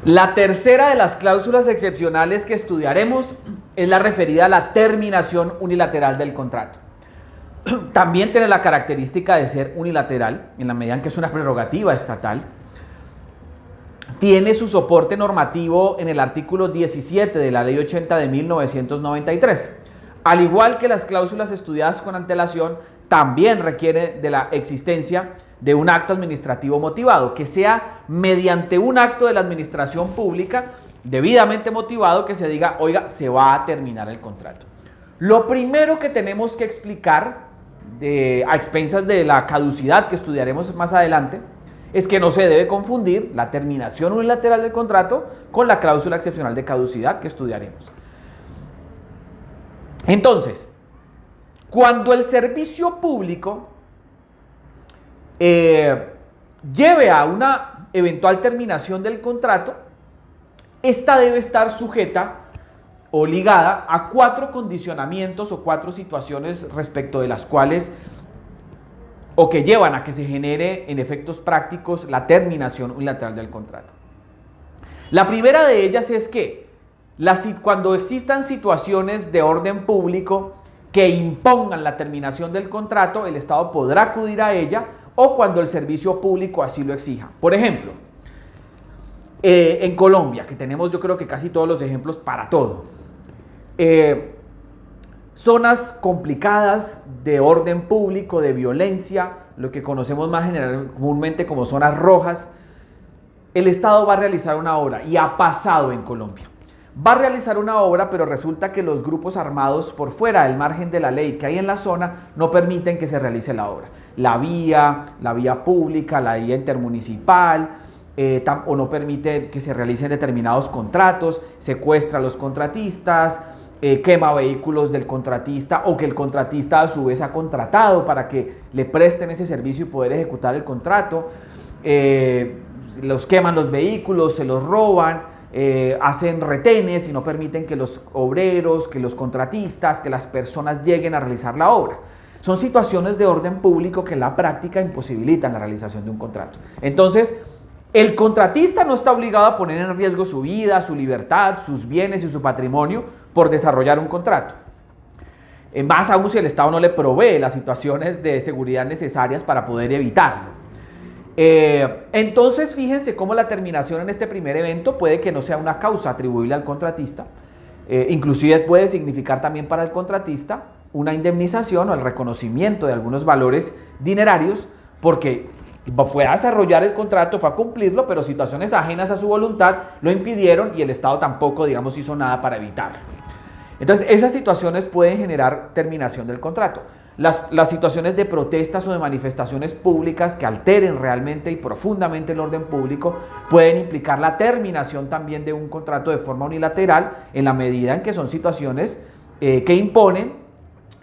La tercera de las cláusulas excepcionales que estudiaremos es la referida a la terminación unilateral del contrato. También tiene la característica de ser unilateral, en la medida en que es una prerrogativa estatal. Tiene su soporte normativo en el artículo 17 de la Ley 80 de 1993. Al igual que las cláusulas estudiadas con antelación, también requiere de la existencia de un acto administrativo motivado, que sea mediante un acto de la administración pública debidamente motivado, que se diga, oiga, se va a terminar el contrato. Lo primero que tenemos que explicar, a expensas de la caducidad que estudiaremos más adelante, es que no se debe confundir la terminación unilateral del contrato con la cláusula excepcional de caducidad que estudiaremos. Entonces, cuando el servicio público lleve a una eventual terminación del contrato, esta debe estar sujeta o ligada a 4 condicionamientos o 4 situaciones respecto de las cuales o que llevan a que se genere en efectos prácticos la terminación unilateral del contrato. La primera de ellas es que cuando existan situaciones de orden público que impongan la terminación del contrato, el Estado podrá acudir a ella o cuando el servicio público así lo exija. Por ejemplo, en Colombia, que tenemos yo creo que casi todos los ejemplos para todo, zonas complicadas de orden público, de violencia, lo que conocemos más comúnmente como zonas rojas, el Estado va a realizar una obra, y ha pasado en Colombia. Va a realizar una obra, pero resulta que los grupos armados por fuera del margen de la ley que hay en la zona no permiten que se realice la obra. La vía pública, la vía intermunicipal, o no permite que se realicen determinados contratos, secuestra a los contratistas, quema vehículos del contratista, o que el contratista a su vez ha contratado para que le presten ese servicio y poder ejecutar el contrato. Los queman los vehículos, se los roban, hacen retenes y no permiten que los obreros, que los contratistas, que las personas lleguen a realizar la obra. Son situaciones de orden público que en la práctica imposibilitan la realización de un contrato. Entonces, el contratista no está obligado a poner en riesgo su vida, su libertad, sus bienes y su patrimonio por desarrollar un contrato. Más aún si el Estado no le provee las situaciones de seguridad necesarias para poder evitarlo. Entonces, fíjense cómo la terminación en este primer evento puede que no sea una causa atribuible al contratista. Inclusive puede significar también para el contratista una indemnización o el reconocimiento de algunos valores dinerarios, porque fue a desarrollar el contrato, fue a cumplirlo, pero situaciones ajenas a su voluntad lo impidieron y el Estado tampoco, digamos, hizo nada para evitarlo. Entonces, esas situaciones pueden generar terminación del contrato. Las situaciones de protestas o de manifestaciones públicas que alteren realmente y profundamente el orden público pueden implicar la terminación también de un contrato de forma unilateral, en la medida en que son situaciones que imponen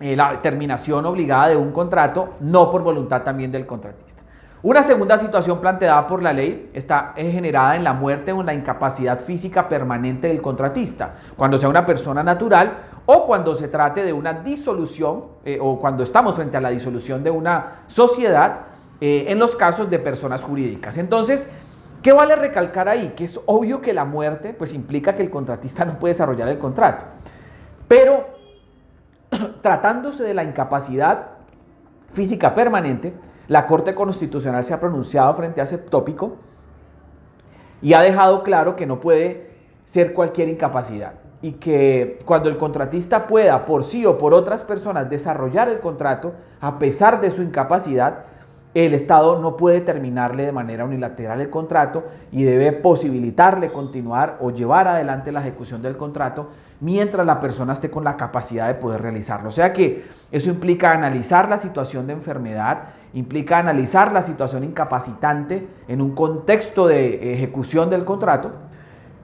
la terminación obligada de un contrato, no por voluntad también del contratista. Una segunda situación planteada por la ley está generada en la muerte o en la incapacidad física permanente del contratista, cuando sea una persona natural o cuando se trate de una disolución o cuando estamos frente a la disolución de una sociedad en los casos de personas jurídicas. Entonces, ¿qué vale recalcar ahí? Que es obvio que la muerte pues implica que el contratista no puede desarrollar el contrato, pero tratándose de la incapacidad física permanente, la Corte Constitucional se ha pronunciado frente a ese tópico y ha dejado claro que no puede ser cualquier incapacidad y que cuando el contratista pueda por sí o por otras personas desarrollar el contrato, a pesar de su incapacidad, el Estado no puede terminarle de manera unilateral el contrato y debe posibilitarle continuar o llevar adelante la ejecución del contrato mientras la persona esté con la capacidad de poder realizarlo. O sea que eso implica analizar la situación de enfermedad, implica analizar la situación incapacitante en un contexto de ejecución del contrato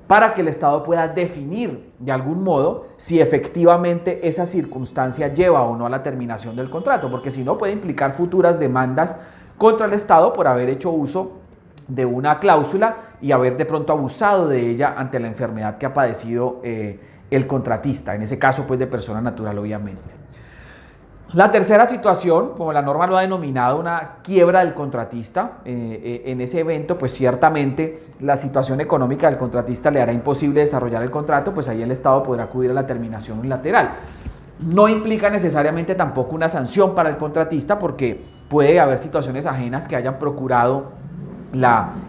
para que el Estado pueda definir de algún modo si efectivamente esa circunstancia lleva o no a la terminación del contrato, porque si no puede implicar futuras demandas contra el Estado por haber hecho uso de una cláusula y haber de pronto abusado de ella ante la enfermedad que ha padecido el contratista, en ese caso pues de persona natural obviamente. La tercera situación, como la norma lo ha denominado, una quiebra del contratista. En ese evento, pues ciertamente la situación económica del contratista le hará imposible desarrollar el contrato, pues ahí el Estado podrá acudir a la terminación unilateral. No implica necesariamente tampoco una sanción para el contratista, porque puede haber situaciones ajenas que hayan procurado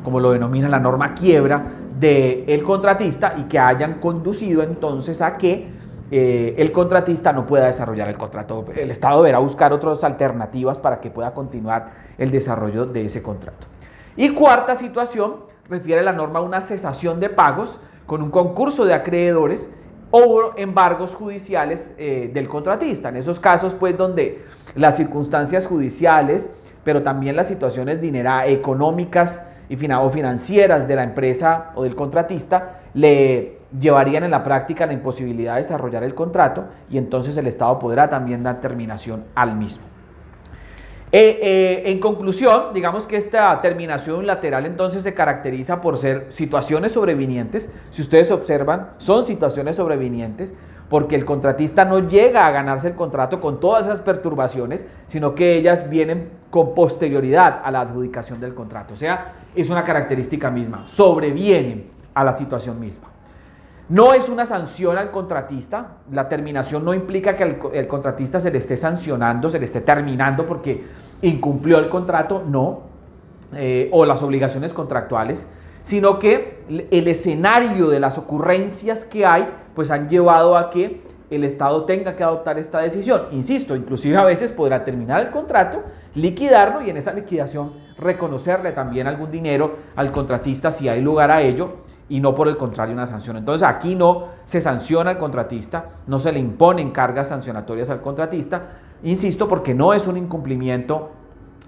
como lo denomina la norma, quiebra del contratista y que hayan conducido entonces a que el contratista no pueda desarrollar el contrato. El Estado deberá buscar otras alternativas para que pueda continuar el desarrollo de ese contrato. Y cuarta situación, refiere la norma a una cesación de pagos con un concurso de acreedores o embargos judiciales del contratista. En esos casos, pues, donde las circunstancias judiciales, pero también las situaciones económicas o financieras de la empresa o del contratista le llevarían en la práctica la imposibilidad de desarrollar el contrato, y entonces el Estado podrá también dar terminación al mismo. En conclusión, digamos que esta terminación unilateral entonces se caracteriza por ser situaciones sobrevinientes. Si ustedes observan, son situaciones sobrevinientes porque el contratista no llega a ganarse el contrato con todas esas perturbaciones, sino que ellas vienen con posterioridad a la adjudicación del contrato. O sea, es una característica misma, sobrevienen a la situación misma. No es una sanción al contratista. La terminación no implica que el contratista se le esté sancionando, se le esté terminando porque incumplió el contrato, no, o las obligaciones contractuales, sino que el escenario de las ocurrencias que hay, pues han llevado a que el Estado tenga que adoptar esta decisión. Insisto, inclusive a veces podrá terminar el contrato, liquidarlo y en esa liquidación reconocerle también algún dinero al contratista si hay lugar a ello, y no por el contrario una sanción. Entonces aquí no se sanciona al contratista, no se le imponen cargas sancionatorias al contratista, insisto, porque no es un incumplimiento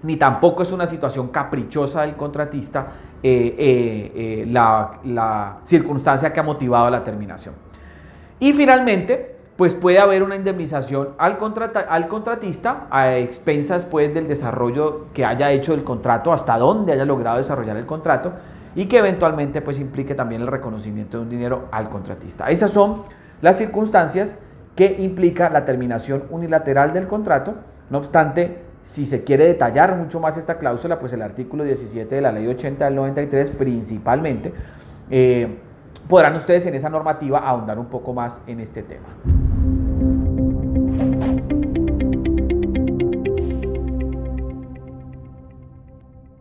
ni tampoco es una situación caprichosa del contratista la circunstancia que ha motivado la terminación. Y finalmente, pues puede haber una indemnización al contratista a expensas pues del desarrollo que haya hecho del contrato, hasta dónde haya logrado desarrollar el contrato, y que eventualmente pues implique también el reconocimiento de un dinero al contratista. Esas son las circunstancias que implica la terminación unilateral del contrato. No obstante, si se quiere detallar mucho más esta cláusula, pues el artículo 17 de la Ley 80 del 93 principalmente, podrán ustedes en esa normativa ahondar un poco más en este tema.